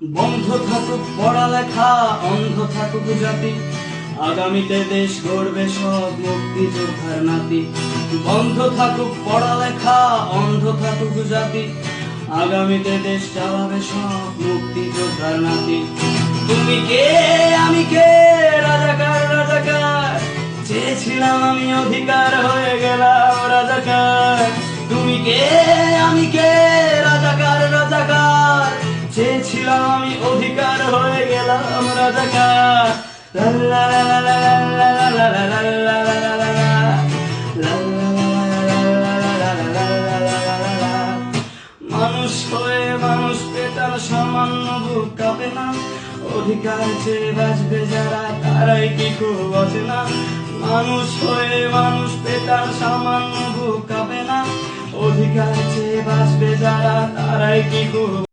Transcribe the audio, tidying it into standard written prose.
বন্ধ থাকুক পড়ালেখা, অন্ধ থাকুক জাতি, আগামীতে দেশ গড়বে সব মুক্তিযোদ্ধার নাতি। বন্ধ থাকুক পড়ালেখা, অন্ধ থাকুক জাতি, আগামীতে দেশ চালাবে সব মুক্তিযোদ্ধার নাতি। তুমি কে আমি কে, রাজাকার রাজাকার, চেয়েছিলাম আমি অধিকার, হয়ে গেলাম রাজাকার। তুমি কে আমি কে, রাজাকার রাজাকার, চেয়েছিলাম আমি অধিকার, হয়ে গেলাম রাজাকার। মানুষ হয়ে মানুষ পেটার সামান্য বুক কাঁপে না, অধিকার চেয়ে বাঁচবে যারা তারাই কি খুব অচেনা। মানুষ হয়ে মানুষ পেটার সামান্য বুক কাঁপে না, অধিকার চেয়ে বাঁচবে যারা তারাই কি খুব